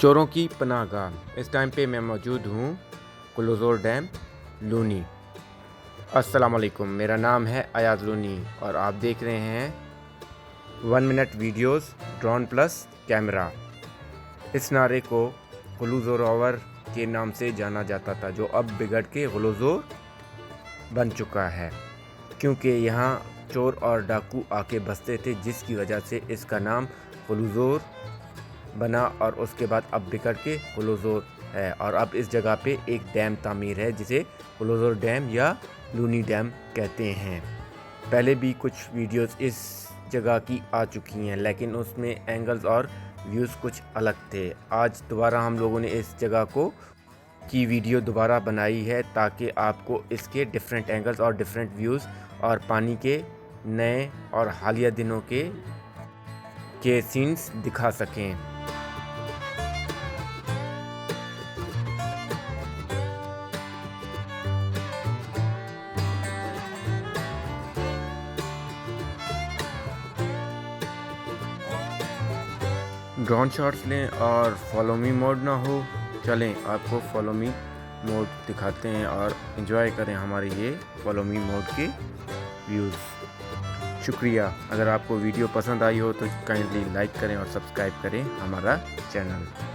चोरों की पनाहगाह। इस टाइम पे मैं मौजूद हूँ कुलुज़ोर डैम लूनी। अस्सलाम वालेकुम, मेरा नाम है अयाज लूनी और आप देख रहे हैं 1 minute videos drone plus camera. इस नारे को कुलुज़ोरावर के नाम से जाना जाता था, जो अब बिगड़ के कुलुज़ोर बन चुका है, क्योंकि यहाँ चोर और डाकू आके बसते थे, जिसकी वजह से इसका नाम कुलुज़ोर बना और उसके बाद अब बिगड़ के कुलुज़ोर है। और अब इस जगह पे एक डैम तामीर है जिसे कुलुज़ोर डैम या लूनी डैम कहते हैं। पहले भी कुछ वीडियोस इस जगह की आ चुकी हैं, लेकिन उसमें एंगल्स और व्यूज़ कुछ अलग थे। आज दोबारा हम लोगों ने इस जगह की वीडियो दोबारा बनाई है, ताकि आपको इसके डिफरेंट एंगल्स और डिफरेंट व्यूज़ और पानी के नए और हालिया दिनों के सीन्स दिखा सकें। ड्रोन शॉट्स लें और फॉलो मी मोड ना हो, चलें आपको फॉलो मी मोड दिखाते हैं और एंजॉय करें हमारे ये फॉलो मी मोड के व्यूज़। शुक्रिया। अगर आपको वीडियो पसंद आई हो तो काइंडली लाइक करें और सब्सक्राइब करें हमारा चैनल।